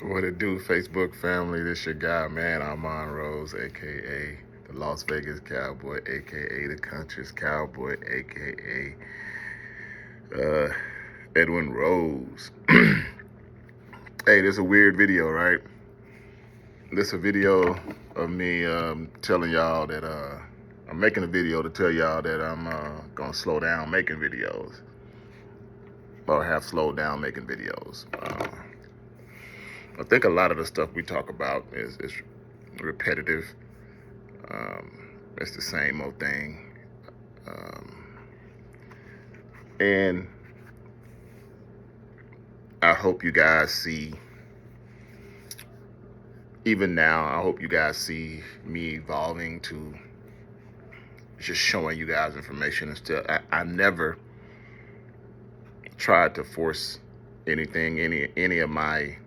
What it do, Facebook family? This your guy, man. Armand Rose, aka the Las Vegas Cowboy, aka the Country's Cowboy, aka Edwin Rose. Hey, this is a weird video, right? This is a video of me telling y'all that I'm making a video to tell y'all that I'm gonna slow down making videos, or have slowed down making videos. I think a lot of the stuff we talk about is repetitive. It's the same old thing. Um, and I hope you guys see, even now, I hope you guys see me evolving to just showing you guys information and stuff. I never tried to force anything, any of my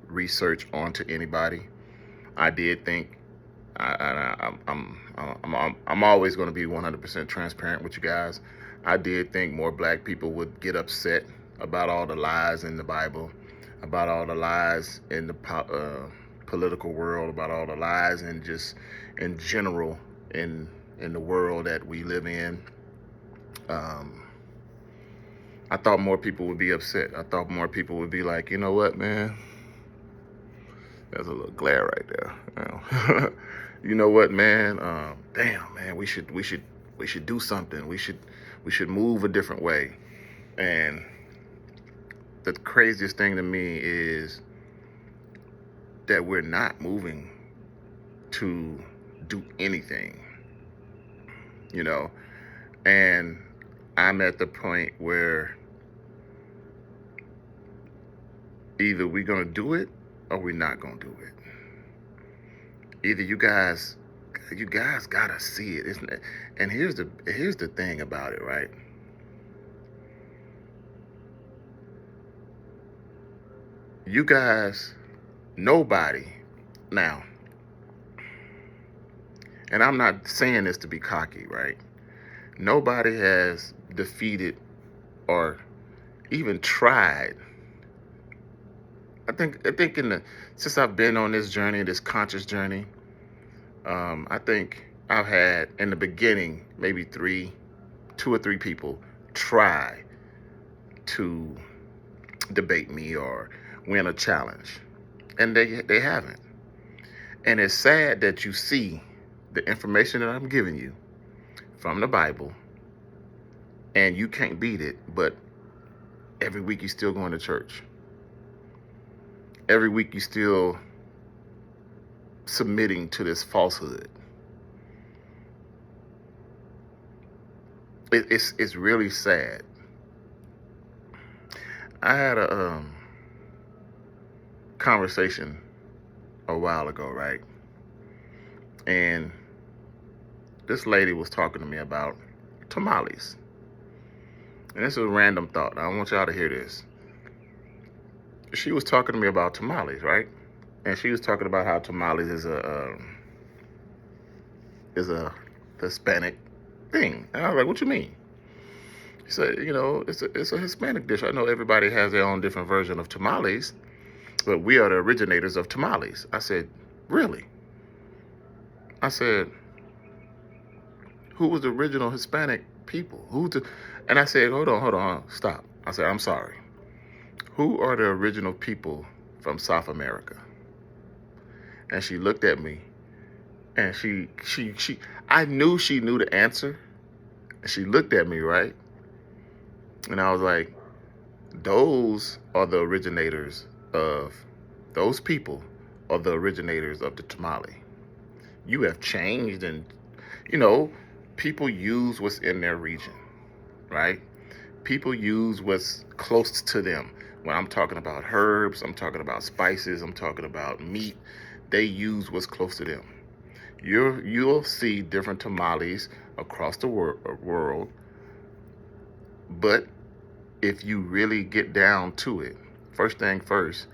research onto anybody. I did think I'm always going to be 100% transparent with you guys. I did think more black people would get upset about all the lies in the Bible, about all the lies in the political world, about all the lies and just in general in the world that we live in. Um, I thought more people would be upset. I thought more people would be like, you know what, man? There's a little glare right there. You know, you know what, man? Damn, man, we should do something. We should move a different way. And the craziest thing to me is that we're not moving to do anything. You know, and I'm at the point where either we're gonna do it or we're not gonna do it. Either you guys gotta see it, isn't it? And here's the thing about it, right? You guys, nobody now, and I'm not saying this to be cocky, right? Nobody has defeated or even tried. I think since I've been on this journey, this conscious journey, I think I've had in the beginning maybe two or three people try to debate me or win a challenge, and they haven't. And it's sad that you see the information that I'm giving you from the Bible, and you can't beat it. But every week you still going to church. Every week you still submitting to this falsehood. It's really sad. I had a conversation a while ago, right? And this lady was talking to me about tamales. And this is a random thought. I want y'all to hear this. She was talking to me about tamales, right? And she was talking about how tamales is a Hispanic thing. And I was like, what you mean? She said, you know, it's a Hispanic dish. I know everybody has their own different version of tamales, but we are the originators of tamales. I said, really? I said, who was the original Hispanic people? And I said, hold on, stop. I said, I'm sorry. Who are the original people from South America? And she looked at me, and I knew she knew the answer. And she looked at me, right? And I was like, those are the originators of, those people are the originators of the tamale. You have changed, and, you know, people use what's in their region, right? People use what's close to them. When I'm talking about herbs, I'm talking about spices, I'm talking about meat, they use what's close to them. You'll see different tamales across the world, but if you really get down to it, first thing first,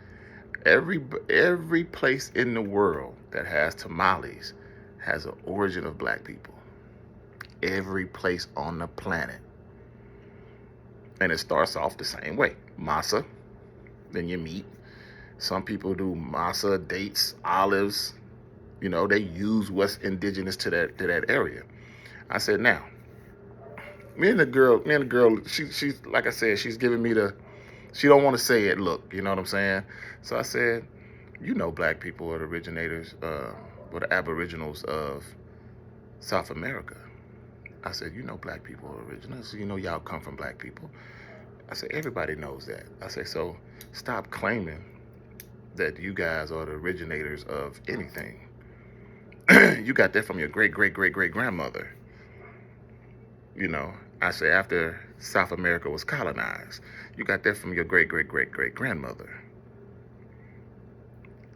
every place in the world that has tamales has an origin of black people. Every place on the planet. And it starts off the same way. Masa, than your meat. Some people do masa, dates, olives. You know, they use what's indigenous to that area. I said, now, me and the girl, she's like I said, she's giving me she don't want to say it. Look, you know what I'm saying? So I said, you know, black people are the originators, or the aboriginals of South America. I said, you know, black people are originals. You know, y'all come from black people. I said, everybody knows that. I said, so stop claiming that you guys are the originators of anything. You got that from your great, great, great, great grandmother. You know, I say after South America was colonized, you got that from your great, great, great, great grandmother.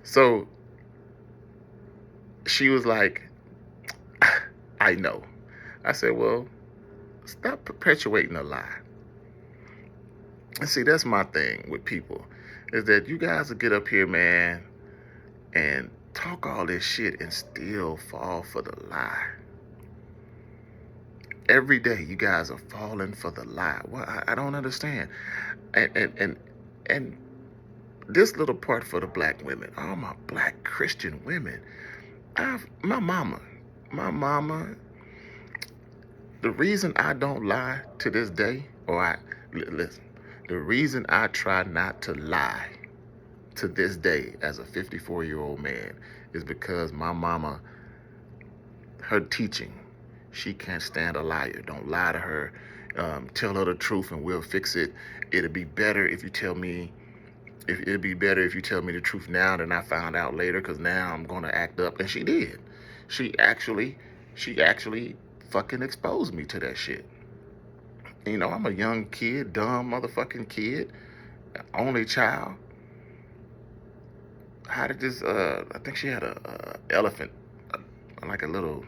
So she was like, I know. I said, well, stop perpetuating a lie. And see, that's my thing with people, is that you guys will get up here, man, and talk all this shit and still fall for the lie. Every day you guys are falling for the lie. Well, I don't understand. And this little part for the black women, all my black Christian women, my mama, the reason I don't lie to this day, listen, the reason I try not to lie to this day as a 54-year-old man is because my mama, her teaching, she can't stand a liar. Don't lie to her. Tell her the truth and we'll fix it. It'd be better if you tell me the truth now than I found out later, because now I'm gonna act up. And she did. She actually fucking exposed me to that shit. You know, I'm a young kid, dumb motherfucking kid, only child. How did this? I think she had a elephant, like a little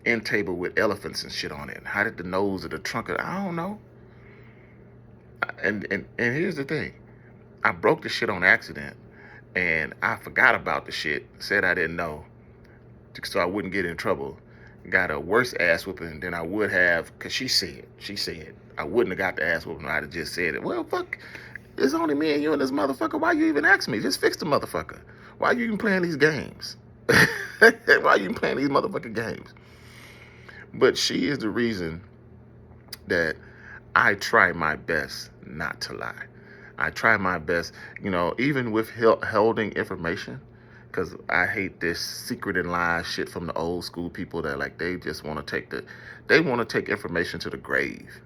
end table with elephants and shit on it. How did the nose of the trunk of I don't know. And here's the thing. I broke the shit on accident, and I forgot about the shit, said I didn't know, so I wouldn't get in trouble. Got a worse ass whooping than I would have, because she said, I wouldn't have got the ass whooping if I'd have just said it. Well, fuck, it's only me and you and this motherfucker. Why you even ask me? Just fix the motherfucker. Why you even playing these games? Why you even playing these motherfucking games? But she is the reason that I try my best not to lie. I try my best, you know, even with holding information, because I hate this secret and lies shit from the old school people that like they just want to take information to the grave,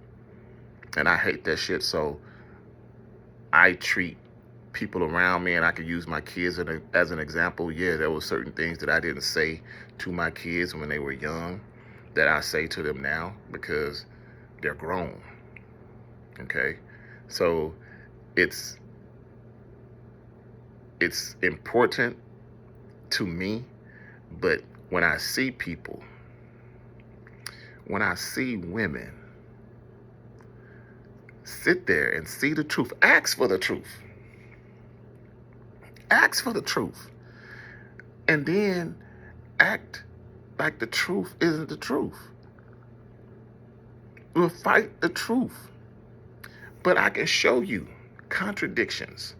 and I hate that shit. So I treat people around me, and I could use my kids as an example. Yeah, there were certain things that I didn't say to my kids when they were young that I say to them now because they're grown. Okay, so it's important to me, but when I see people, when I see women sit there and see the truth, ask for the truth, and then act like the truth isn't the truth. We'll fight the truth. But I can show you contradictions,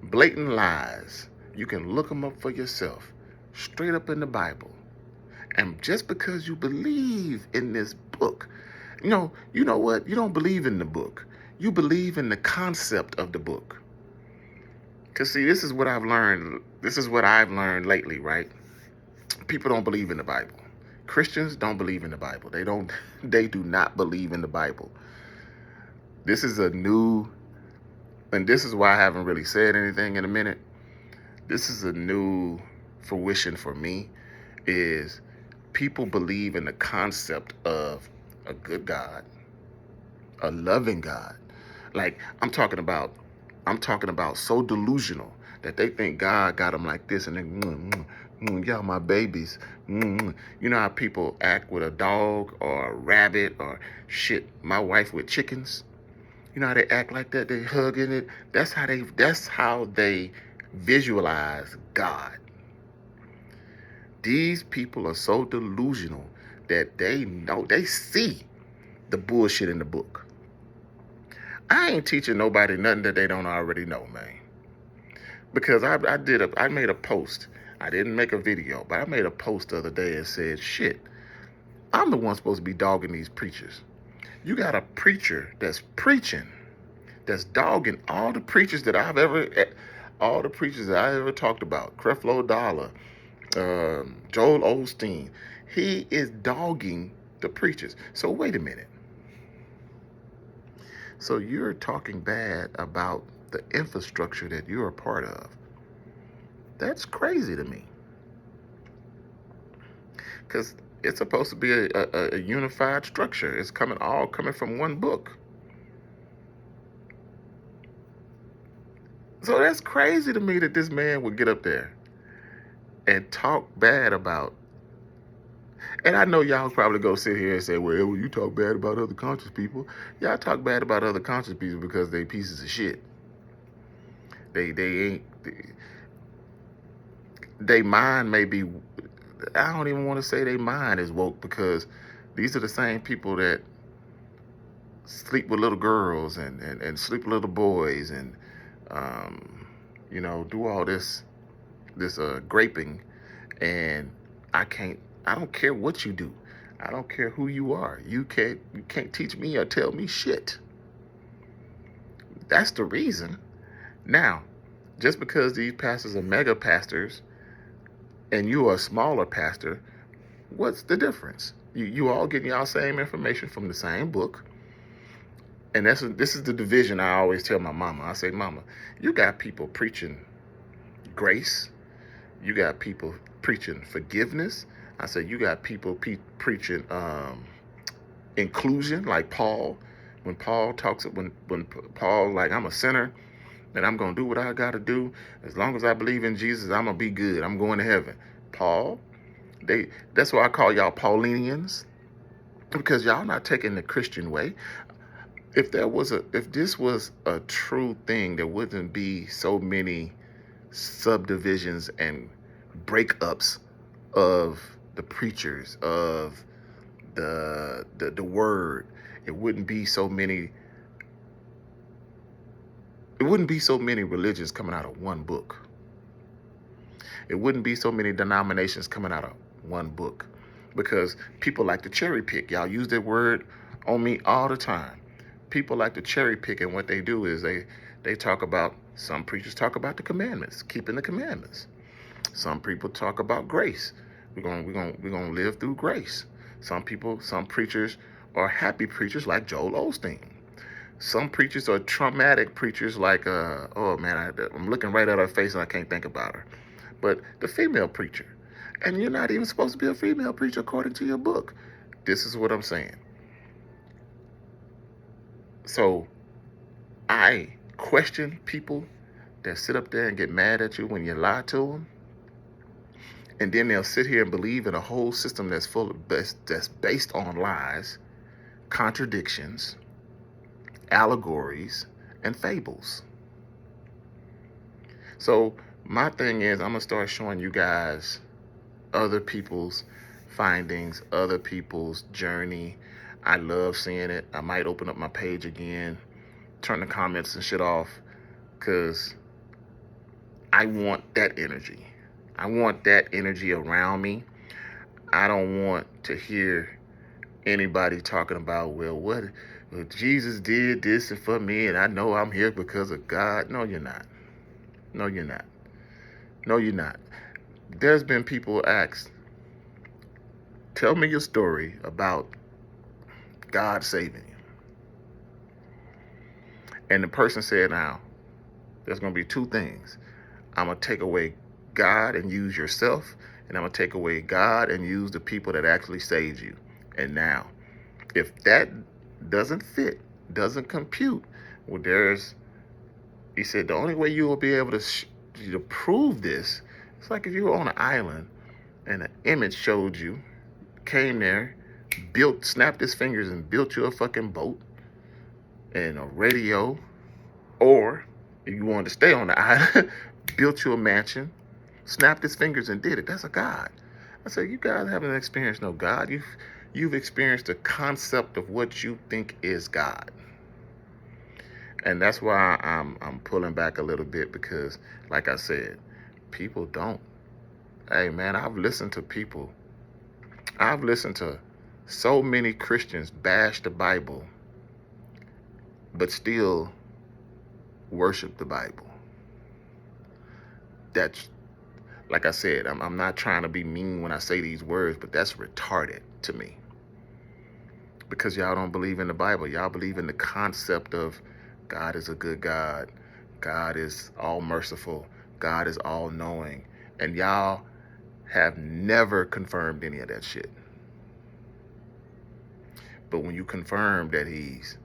blatant lies. You can look them up for yourself, straight up in the Bible. And just because you believe in this book, you know what? You don't believe in the book. You believe in the concept of the book. Because see, this is what I've learned. This is what I've learned lately, right? People don't believe in the Bible. Christians don't believe in the Bible. They do not believe in the Bible. This is and this is why I haven't really said anything in a minute. This is a new fruition for me, is people believe in the concept of a good God, a loving God. Like I'm talking about so delusional that they think God got them like this, and they, y'all my babies. You know how people act with a dog or a rabbit or shit, my wife with chickens. You know how they act like that? They hugging it. That's how they visualize God. These people are so delusional that they see the bullshit in the book. I ain't teaching nobody nothing that they don't already know, man. Because I made a post. I didn't make a video, but I made a post the other day and said, shit, I'm the one supposed to be dogging these preachers. You got a preacher that's preaching, that's dogging all the preachers that I ever talked about. Creflo Dollar, Joel Osteen. He is dogging the preachers. So wait a minute. So you're talking bad about the infrastructure that you're a part of. That's crazy to me. Because it's supposed to be a unified structure. It's all coming from one book. So that's crazy to me that this man would get up there and talk bad about. And I know y'all probably go sit here and say, well, you talk bad about other conscious people. Y'all talk bad about other conscious people because they pieces of shit. They mind may be, I don't even want to say they mind is woke, because these are the same people that sleep with little girls and sleep with little boys and, do all this graping. And I don't care what you do. I don't care who you are. You can't teach me or tell me shit. That's the reason. Now, just because these pastors are mega pastors and you are a smaller pastor, what's the difference? You all getting y'all same information from the same book. And this is the division I always tell my mama. I say, Mama, you got people preaching grace. You got people preaching forgiveness. I said, you got people preaching inclusion, like Paul. When Paul like, I'm a sinner and I'm going to do what I got to do. As long as I believe in Jesus, I'm going to be good. I'm going to heaven. Paul, that's why I call y'all Paulinians, because y'all not taking the Christian way. If this was a true thing, there wouldn't be so many subdivisions and breakups of the preachers, of the word. It wouldn't be so many religions coming out of one book. It wouldn't be so many denominations coming out of one book, because people like to cherry pick. Y'all use that word on me all the time. People like to cherry pick, and what they do is they talk about, some preachers talk about the commandments, keeping the commandments. Some people talk about grace. We're gonna live through grace. Some preachers are happy preachers like Joel Osteen. Some preachers are traumatic preachers like I'm looking right at her face and I can't think about her. But the female preacher. And you're not even supposed to be a female preacher according to your book. This is what I'm saying. So I question people that sit up there and get mad at you when you lie to them. And then they'll sit here and believe in a whole system that's based on lies, contradictions, allegories, and fables. So my thing is, I'm going to start showing you guys other people's findings, other people's journey. I love seeing it. I might open up my page again, turn the comments and shit off, because I want that energy. I want that energy around me. I don't want to hear anybody talking about, well, Jesus did this for me, and I know I'm here because of God. No, you're not. No, you're not. No, you're not. There's been people asked, tell me your story about God saving you. And the person said, now, there's going to be two things. I'm going to take away God and use yourself, and I'm going to take away God and use the people that actually saved you. And now, if that doesn't fit, doesn't compute, well, he said, the only way you will be able to prove this, it's like if you were on an island and an image showed you, came there, snapped his fingers and built you a fucking boat and a radio, or if you wanted to stay on the island, built you a mansion, snapped his fingers and did it. That's a God. I said, you guys haven't experienced no God. You've experienced the concept of what you think is God. And that's why I'm pulling back a little bit because, like I said, people don't. Hey man, I've listened to so many Christians bash the Bible, but still worship the Bible. That's, like I said, I'm not trying to be mean when I say these words, but that's retarded to me. Because y'all don't believe in the Bible. Y'all believe in the concept of God is a good God. God is all merciful. God is all knowing. And y'all have never confirmed any of that shit. But when you confirm that he's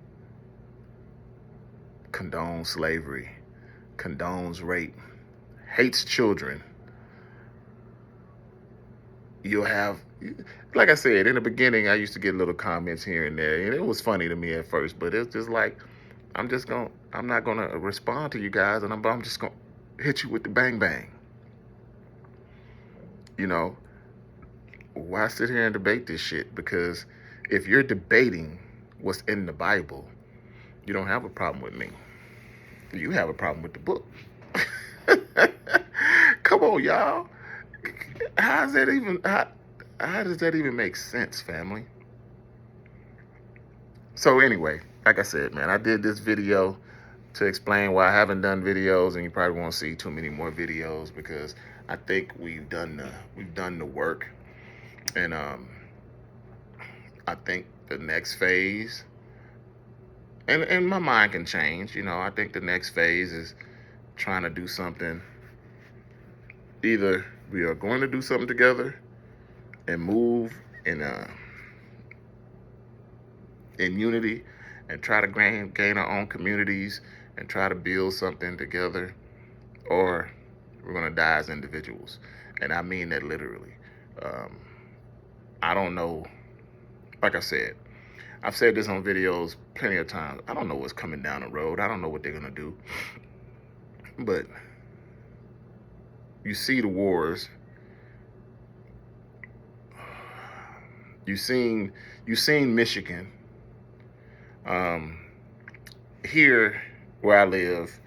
condones slavery, condones rape, hates children, you'll have, like I said, in the beginning, I used to get little comments here and there, and it was funny to me at first, but it's just like, I'm not gonna respond to you guys, and I'm just gonna hit you with the bang bang. You know, why sit here and debate this shit? Because if you're debating what's in the Bible, you don't have a problem with me. You have a problem with the book. Come on, y'all. How does that even make sense, family? So anyway, like I said, man, I did this video to explain why I haven't done videos, and you probably won't see too many more videos because I think we've done the work, and I think the next phase, and my mind can change. I think the next phase is trying to do something. Either we are going to do something together and move in unity and try to gain our own communities and try to build something together, or we're going to die as individuals. And I mean that literally. I don't know. Like I said, I've said this on videos plenty of times. I don't know what's coming down the road. I don't know what they're going to do. But you see the wars. You seen Michigan. Here where I live,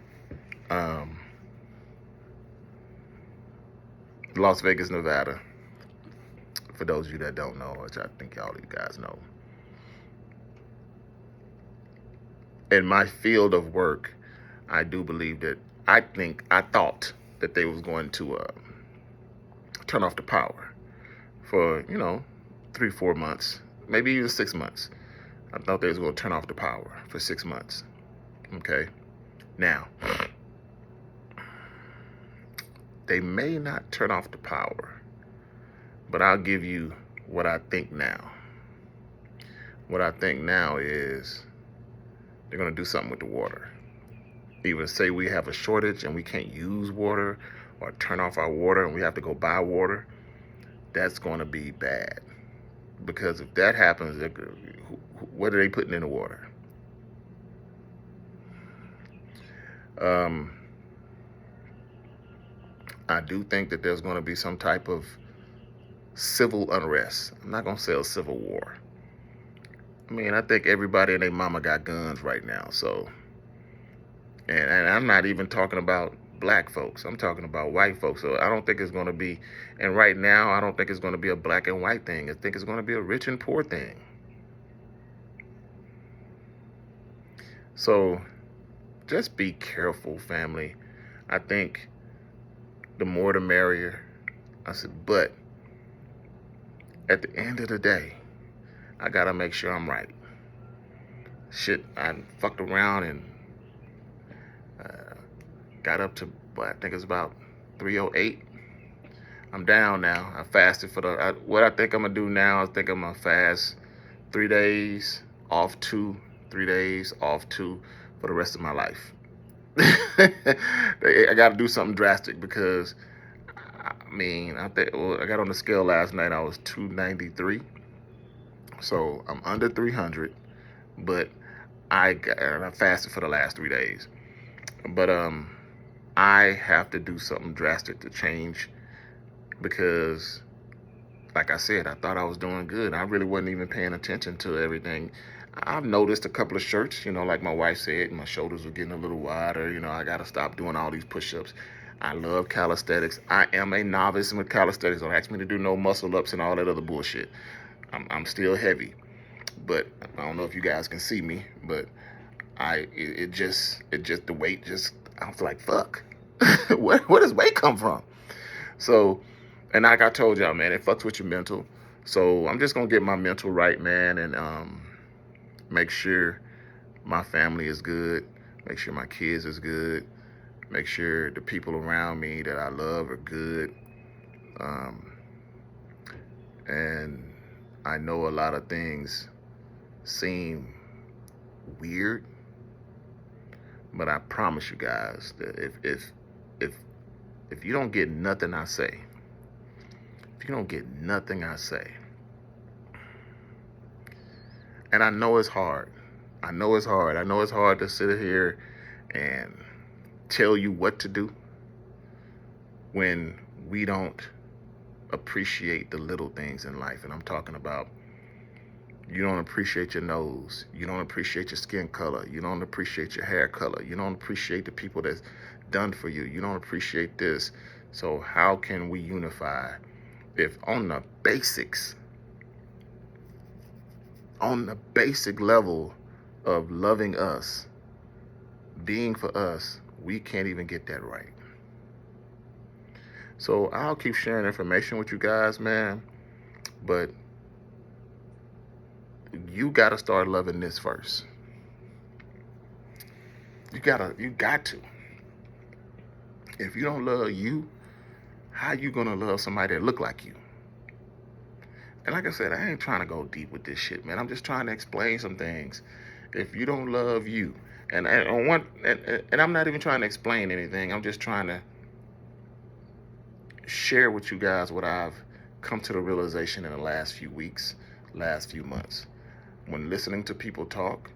Las Vegas, Nevada. For those of you that don't know, which I think all of you guys know. In my field of work, I do believe that I thought that they was going to turn off the power for 3-4 months, maybe even 6 months. I thought they was going to turn off the power for 6 months. Okay, now they may not turn off the power, but I'll give you what I think now. What I think now is they're going to do something with the water. Either say we have a shortage and we can't use water, or turn off our water and we have to go buy water. That's going to be bad. Because if that happens, what are they putting in the water? I do think that there's going to be some type of civil unrest. I'm not going to say a civil war. I mean, I think everybody and their mama got guns right now. So, and I'm not even talking about black folks. I'm talking about white folks. So I don't think it's going to be, and right now, I don't think it's going to be a black and white thing. I think it's going to be a rich and poor thing. So just be careful, family. I think the more the merrier. I said, but at the end of the day, I got to make sure I'm right. Shit, I fucked around and got up to, I think it's about 308. I'm down now. I fasted for what I think I'm going to do now, I think I'm going to fast 3 days, off 2, 3 days, off 2 for the rest of my life. I got to do something drastic because, I got on the scale last night. I was 293. So I'm under 300, but I fasted for the last 3 days. But I have to do something drastic to change because, like I said, I thought I was doing good. I really wasn't even paying attention to everything. I've noticed a couple of shirts, like my wife said, my shoulders were getting a little wider. I got to stop doing all these push-ups. I love calisthenics. I am a novice in calisthenics. Don't ask me to do no muscle ups and all that other bullshit. I'm still heavy, but I don't know if you guys can see me, but it just the weight just, I was like, fuck. Where does weight come from? So, and like I told y'all, man, it fucks with your mental. So I'm just gonna get my mental right, man, and make sure my family is good, make sure my kids is good, make sure the people around me that I love are good. Um, and I know a lot of things seem weird, but I promise you guys that if if you don't get nothing I say, if you don't get nothing I say, and I know it's hard. I know it's hard. I know it's hard to sit here and tell you what to do when we don't appreciate the little things in life. And I'm talking about, you don't appreciate your nose. You don't appreciate your skin color. You don't appreciate your hair color. You don't appreciate the people that's done for you. You don't appreciate this. So how can we unify if on the basic level of loving us, being for us, we can't even get that right? So I'll keep sharing information with you guys, man, but you got to start loving this first. You got to. If you don't love you, how you going to love somebody that look like you? And like I said, I ain't trying to go deep with this shit, man. I'm just trying to explain some things. If you don't love you, and I'm not even trying to explain anything. I'm just trying to share with you guys what I've come to the realization in the last few weeks, last few months. When listening to people talk,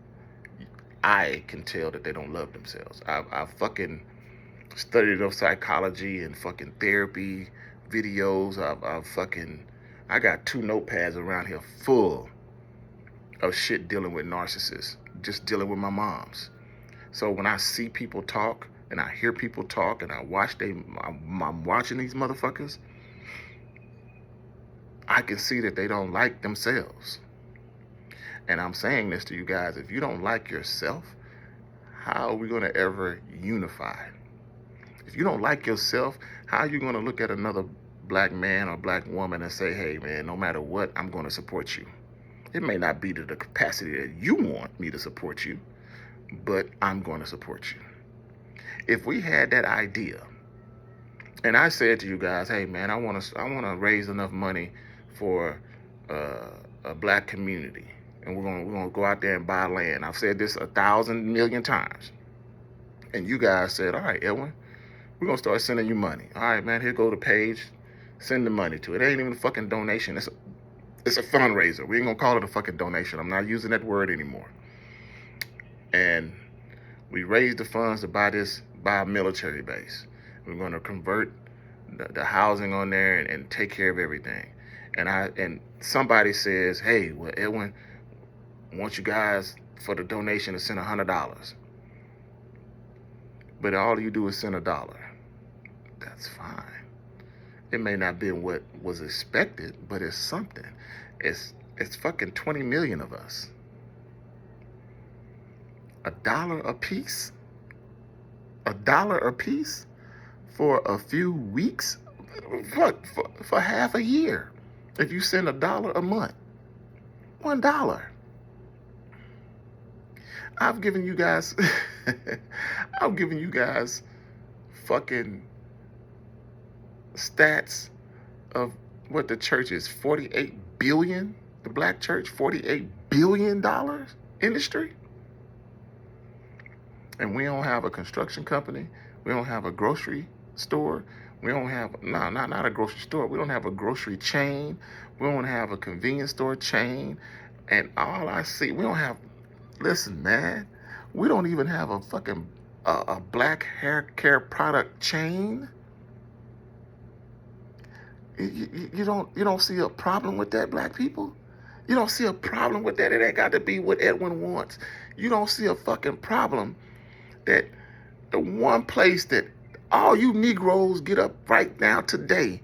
I can tell that they don't love themselves. I've fucking studied of psychology and fucking therapy videos. I got 2 notepads around here full of shit dealing with narcissists, just dealing with my moms. So when I see people talk and I hear people talk and I'm watching these motherfuckers, I can see that they don't like themselves. And I'm saying this to you guys, if you don't like yourself, how are we going to ever unify? If you don't like yourself, how are you going to look at another black man or black woman and say, hey man, no matter what, I'm going to support you? It may not be to the capacity that you want me to support you, but I'm going to support you. If we had that idea, and I said to you guys, hey man, I want to raise enough money for a black community, and we're gonna go out there and buy land. I've said this 1,000 million times, and you guys said, all right, Edwin, we're gonna start sending you money. All right, man, here go the page. Send the money to it. It ain't even a fucking donation. It's a fundraiser. We ain't gonna call it a fucking donation. I'm not using that word anymore. And we raised the funds to buy a military base. We're gonna convert the housing on there and take care of everything. And somebody says, hey, well, Edwin, I want you guys for the donation to send $100. But all you do is send $1. That's fine. It may not be what was expected, but it's something. It's fucking 20 million of us. $1 a piece? $1 a piece for a few weeks? What? For half a year. If you send $1 a month. $1. I've given you guys fucking stats of what the church is. 48 billion, the black church, $48 billion industry. And we don't have a construction company. We don't have a grocery store. We don't have, not a grocery store. We don't have a grocery chain. We don't have a convenience store chain. And all I see, we don't have, listen, man, we don't even have a fucking a black hair care product chain. You don't see a problem with that, black people? You don't see a problem with that. It ain't got to be what Edwin wants. You don't see a fucking problem that the one place that all you Negroes get up right now today,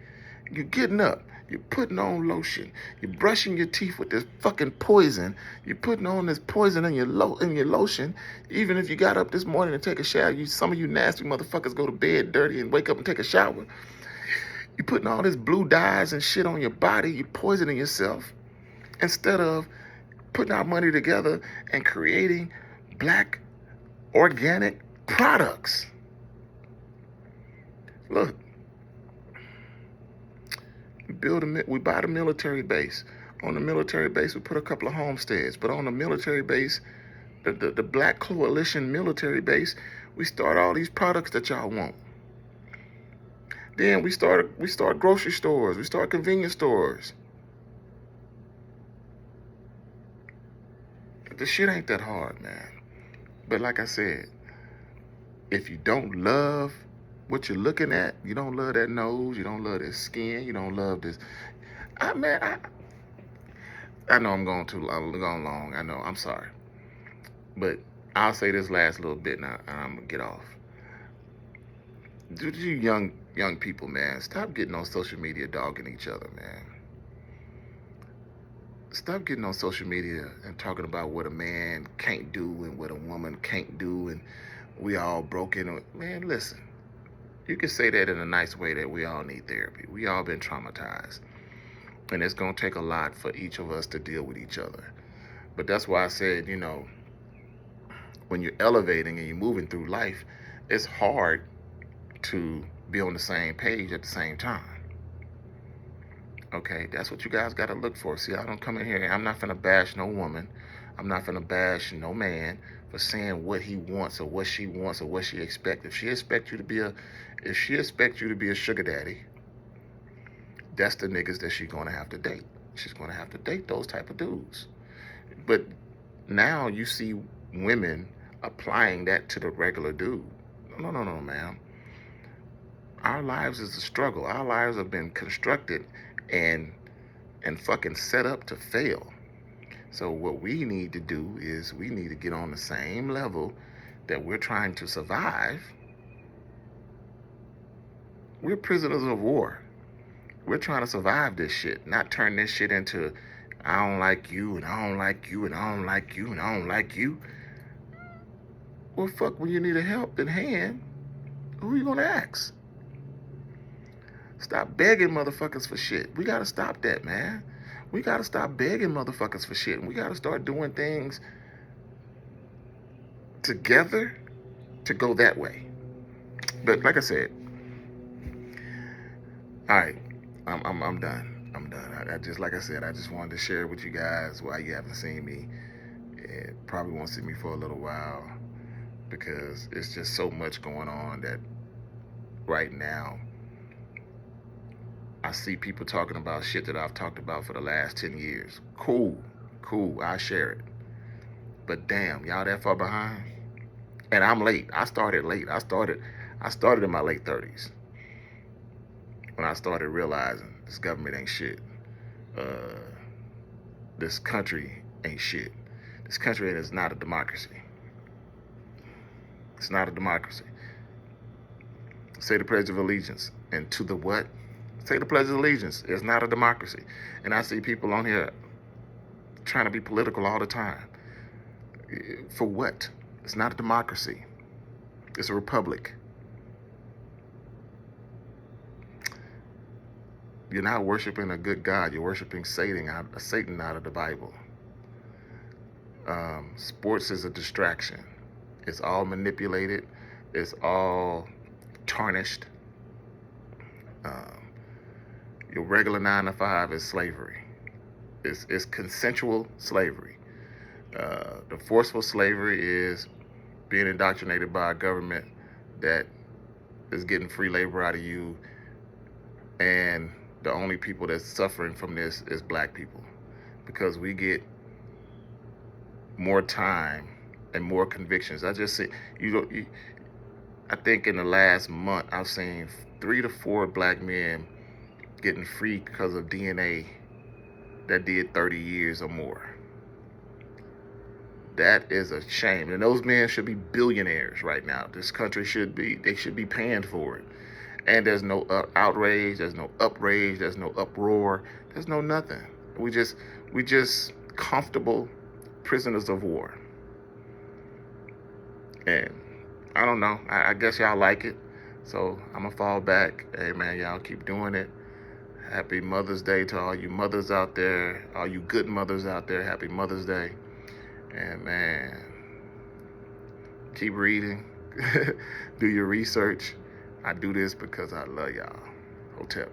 you're getting up, you're putting on lotion, you're brushing your teeth with this fucking poison, you're putting on this poison in your lotion. Even if you got up this morning to take a shower, some of you nasty motherfuckers go to bed dirty and wake up and take a shower. You're putting all this blue dyes and shit on your body, you're poisoning yourself instead of putting our money together and creating black organic products. Look, we buy the military base. On the military base, we put a couple of homesteads. But on the military base, the Black Coalition military base, we start all these products that y'all want. Then we start grocery stores. We start convenience stores. The shit ain't that hard, man. But like I said, if you don't love what you're looking at, you don't love that nose, you don't love this skin, you don't love this. I know I'm going long. I know, I'm sorry. But I'll say this last little bit now, and I'm gonna get off. You young people, man, stop getting on social media dogging each other, man. Stop getting on social media and talking about what a man can't do and what a woman can't do, and we all broken. Man, listen. You can say that in a nice way that we all need therapy. We all been traumatized. And it's going to take a lot for each of us to deal with each other. But that's why I said, when you're elevating and you're moving through life, it's hard to be on the same page at the same time. Okay, that's what you guys got to look for. See, I don't come in here, I'm not finna bash no woman. I'm not finna bash no man for saying what he wants or what she wants or what she expects. If she expects you to be a sugar daddy, that's the niggas that she's gonna have to date. She's gonna have to date those type of dudes. But now you see women applying that to the regular dude. No, ma'am. Our lives is a struggle. Our lives have been constructed and fucking set up to fail. So what we need to do is we need to get on the same level that we're trying to survive. We're prisoners of war. We're trying to survive this shit, not turn this shit into I don't like you and I don't like you and I don't like you and I don't like you. Well, fuck, when you need a helping hand, who are you gonna ask? Stop begging motherfuckers for shit. We gotta stop that, man. We gotta stop begging motherfuckers for shit. And we gotta start doing things together to go that way. But like I said, all right, I'm done. I'm done. I just, like I said, I just wanted to share with you guys why you haven't seen me. It probably won't see me for a little while because it's just so much going on that right now I see people talking about shit that I've talked about for the last 10 years. Cool. I share it. But damn, y'all that far behind? And I'm late. I started late. I started in my late 30s when I started realizing this government ain't shit. This country ain't shit. This country is not a democracy. It's not a democracy. Say the Pledge of Allegiance. And to the what? Say the Pledge of Allegiance. It's not a democracy. And I see people on here trying to be political all the time. For what? It's not a democracy. It's a republic. You're not worshiping a good God. You're worshiping Satan out of the Bible. Sports is a distraction. It's all manipulated. It's all tarnished. Your regular 9 to 5 is slavery. It's consensual slavery. The forceful slavery is being indoctrinated by a government that is getting free labor out of you, and the only people that's suffering from this is black people, because we get more time and more convictions. I just say, I think in the last month I've seen 3 to 4 black men getting free because of DNA that did 30 years or more. That is a shame. And those men should be billionaires right now. This country they should be paying for it. And there's no outrage, there's no uprage, there's no uproar, there's no nothing. We just comfortable prisoners of war. And I don't know. I guess y'all like it. So I'm going to fall back. Hey, man, y'all keep doing it. Happy Mother's Day to all you mothers out there, all you good mothers out there. Happy Mother's Day. And, man, keep reading. Do your research. I do this because I love y'all. Hotep.